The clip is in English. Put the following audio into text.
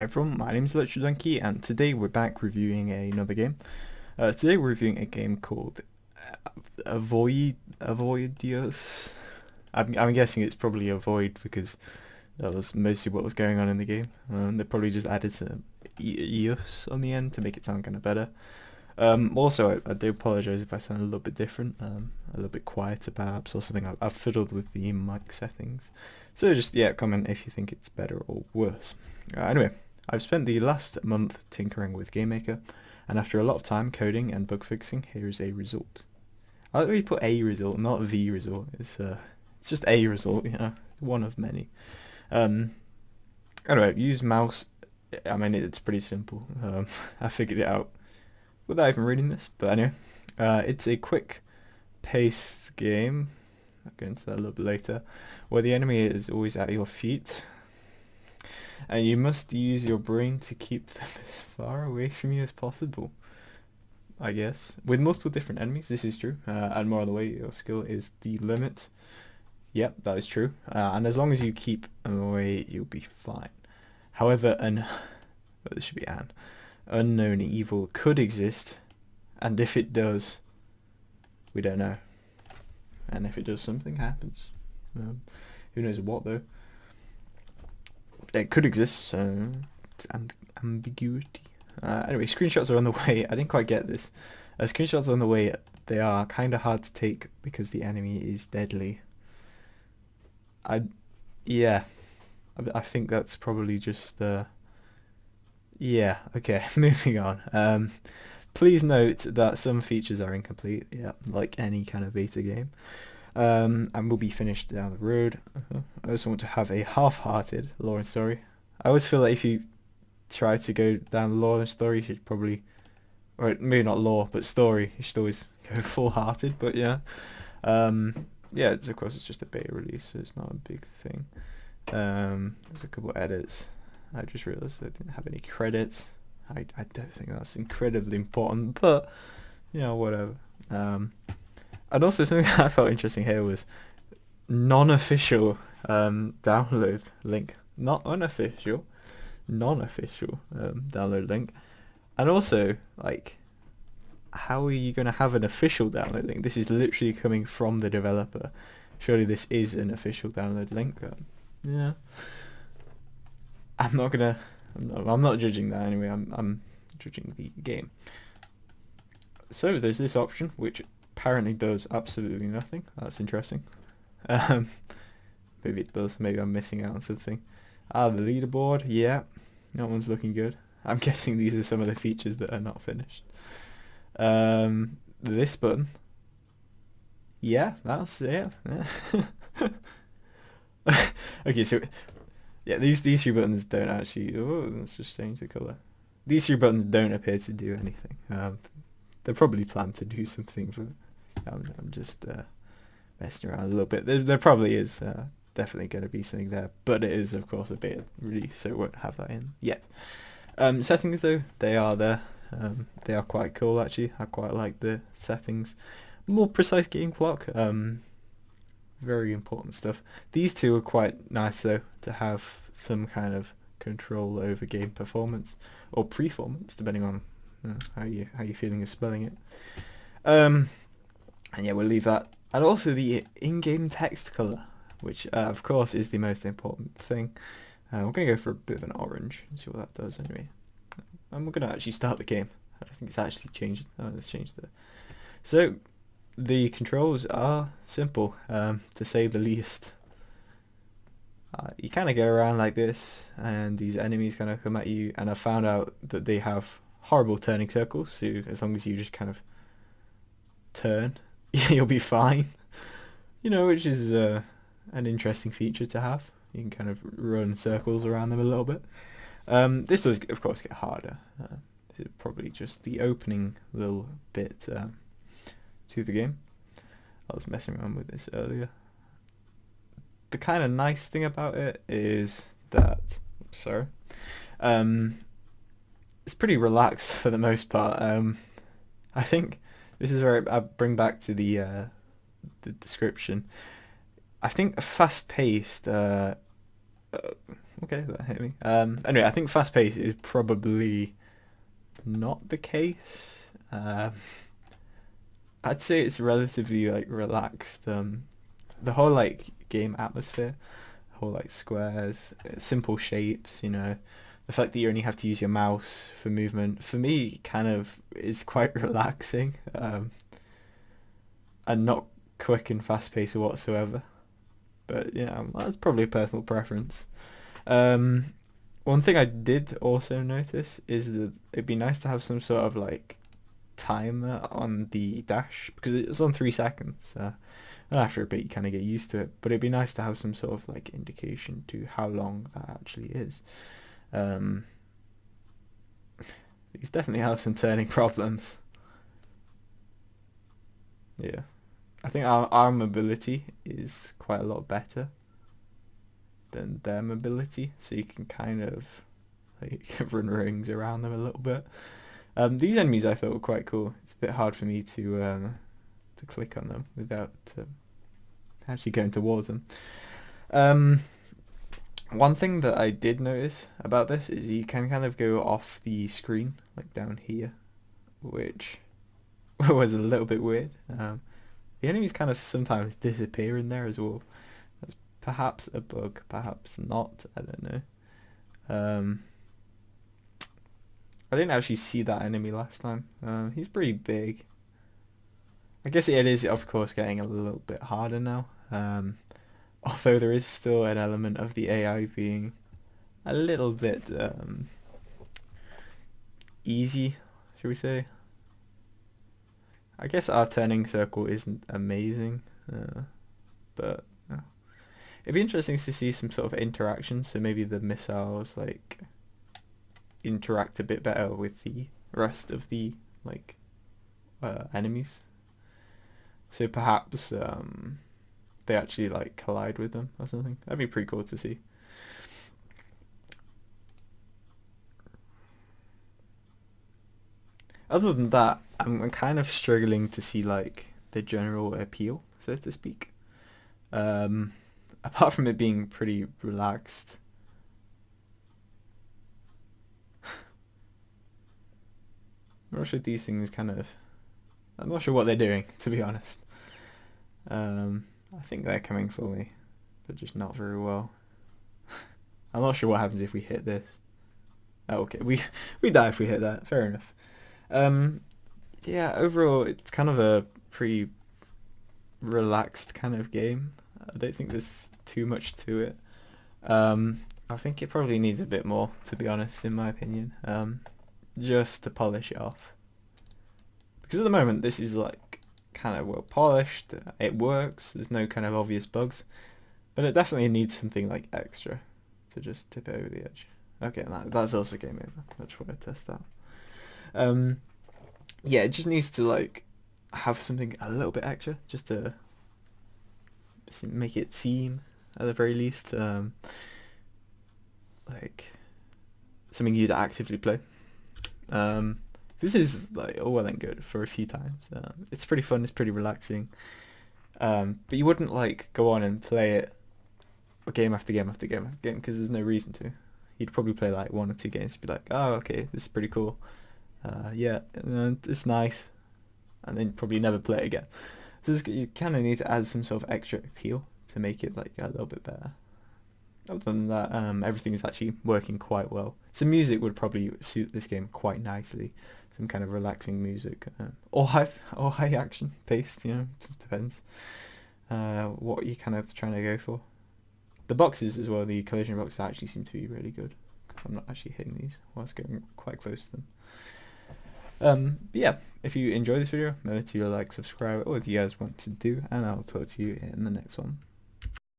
Hi everyone, my name is Electrodonkey and today we're back reviewing another game. Today we're reviewing a game called Avoidios. I'm guessing it's probably Avoid because that was mostly what was going on in the game. They probably just added some eos on the end to make it sound kind of better. Also, I do apologise if I sound a little bit different, a little bit quieter perhaps, or something. I've fiddled with the mic settings. So just, yeah, comment if you think it's better or worse. Anyway, I've spent the last month tinkering with GameMaker, and after a lot of time coding and bug fixing, here is a result. I like really put a result, not the result. It's just a result, one of many. Um, anyway, use mouse. I mean, it's pretty simple. I figured it out without even reading this, but anyway, it's a quick paced game. I'll go into that a little bit later, where the enemy is always at your feet, and you must use your brain to keep them as far away from you as possible. I guess with multiple different enemies, this is true, and more on the way, your skill is the limit. Yep, that is true, and as long as you keep them away, you'll be fine. However, well, this should be an unknown evil could exist, and if it does, we don't know. And if it does, something happens. Who knows what though? It could exist, so it's ambiguity. Anyway, screenshots are on the way. I didn't quite get this. Screenshots are on the way. They are kind of hard to take because the enemy is deadly. Yeah, I think that's probably just yeah, okay, moving on. Please note that some features are incomplete, yeah, like any kind of beta game, and will be finished down the road. I also want to have a half-hearted lore and story. I always feel like if you try to go down lore and story, you should probably, or maybe not lore, but story, you should always go full-hearted, but yeah. Yeah, of course it's just a beta release, so it's not a big thing. There's a couple edits. I just realised I didn't have any credits. I don't think that's incredibly important, but whatever. And also something that I felt interesting here was non-official download link, not unofficial, non-official download link, and also like, how are you going to have an official download link? This is literally coming from the developer. Surely this is an official download link. Yeah. I'm not judging that anyway. I'm judging the game. So there's this option which apparently does absolutely nothing. That's interesting. Um, maybe it does. Maybe I'm missing out on something. The leaderboard. Yeah, that one's looking good. I'm guessing these are some of the features that are not finished. This button. Yeah, that's yeah. Okay, so yeah, these three buttons don't actually. Oh, let's just change the color. These three buttons don't appear to do anything. They're probably planned to do something, but I'm just messing around a little bit. There probably is definitely going to be something there, but it is of course a beta release, so it won't have that in yet. Settings though, they are there. They are quite cool actually. I quite like the settings. More precise game clock. Very important stuff. These two are quite nice though, to have some kind of control over game performance or performance, depending on how you're feeling of spelling it. And yeah, we'll leave that. And also the in-game text color, which of course is the most important thing. We're gonna go for a bit of an orange and see what that does anyway. And we're gonna actually start the game. I don't think it's actually changed. Oh, let's change the. So the controls are simple, to say the least. You kind of go around like this, and these enemies kind of come at you, and I found out that they have horrible turning circles, so as long as you just kind of turn, you'll be fine. Which is an interesting feature to have. You can kind of run circles around them a little bit. This does, of course, get harder. This is probably just the opening little bit to the game. I was messing around with this earlier. The kind of nice thing about it is that, it's pretty relaxed for the most part. I think this is where I bring back to the description. I think a fast-paced okay, that hit me. Anyway, I think fast pace is probably not the case. I'd say it's relatively like relaxed. The whole like game atmosphere, whole like squares, simple shapes, you know, the fact that you only have to use your mouse for movement, for me kind of is quite relaxing, and not quick and fast paced whatsoever. But yeah, that's probably a personal preference. Um, One thing I did also notice is that it'd be nice to have some sort of like timer on the dash because it's on 3 seconds. And after a bit, you kind of get used to it. But it'd be nice to have some sort of like indication to how long that actually is. Um, these definitely have some turning problems. Yeah, I think our mobility is quite a lot better than their mobility, so you can kind of like run rings around them a little bit. These enemies I thought were quite cool. It's a bit hard for me to click on them without actually going towards them. Um, One thing that I did notice about this is you can kind of go off the screen, like down here, which was a little bit weird. The enemies kind of sometimes disappear in there as well. That's perhaps a bug, perhaps not. I don't know. Um, I didn't actually see that enemy last time. He's pretty big. I guess it is, of course, getting a little bit harder now. Although there is still an element of the AI being a little bit easy, should we say? I guess our turning circle isn't amazing, but it'd be interesting to see some sort of interaction. So maybe the missiles like interact a bit better with the rest of the like enemies. So perhaps they actually like collide with them or something. That'd be pretty cool to see. Other than that, I'm kind of struggling to see like the general appeal, so to speak. Um, Apart from it being pretty relaxed. I'm not sure these things kind of. I'm not sure what they're doing, to be honest. I think they're coming for me, but just not very well. I'm not sure what happens if we hit this. Oh, okay, we die if we hit that. Fair enough. Um, yeah, overall, it's kind of a pretty relaxed kind of game. I don't think there's too much to it. I think it probably needs a bit more, to be honest, in my opinion, just to polish it off. Because at the moment, this is like kind of well polished. It works. There's no kind of obvious bugs, but it definitely needs something like extra to just tip it over the edge. Okay, that's also game over. I just want to test that. Yeah, it just needs to like have something a little bit extra, just to make it seem, at the very least, like something you'd actively play. This is like all well and good for a few times. It's pretty fun. It's pretty relaxing. But you wouldn't like go on and play it game after game after game after game because there's no reason to. You'd probably play like 1 or 2 games, be like, oh, okay, this is pretty cool. Yeah, it's nice, and then probably never play it again. So you kind of need to add some sort of extra appeal to make it like a little bit better. Other than that, everything is actually working quite well. Some music would probably suit this game quite nicely. Some kind of relaxing music, or high action paced. You know, depends what you're kind of trying to go for. The boxes as well, the collision boxes actually seem to be really good because I'm not actually hitting these whilst going quite close to them. But yeah, if you enjoy this video, remember to like, subscribe, or what you guys want to do, and I'll talk to you in the next one.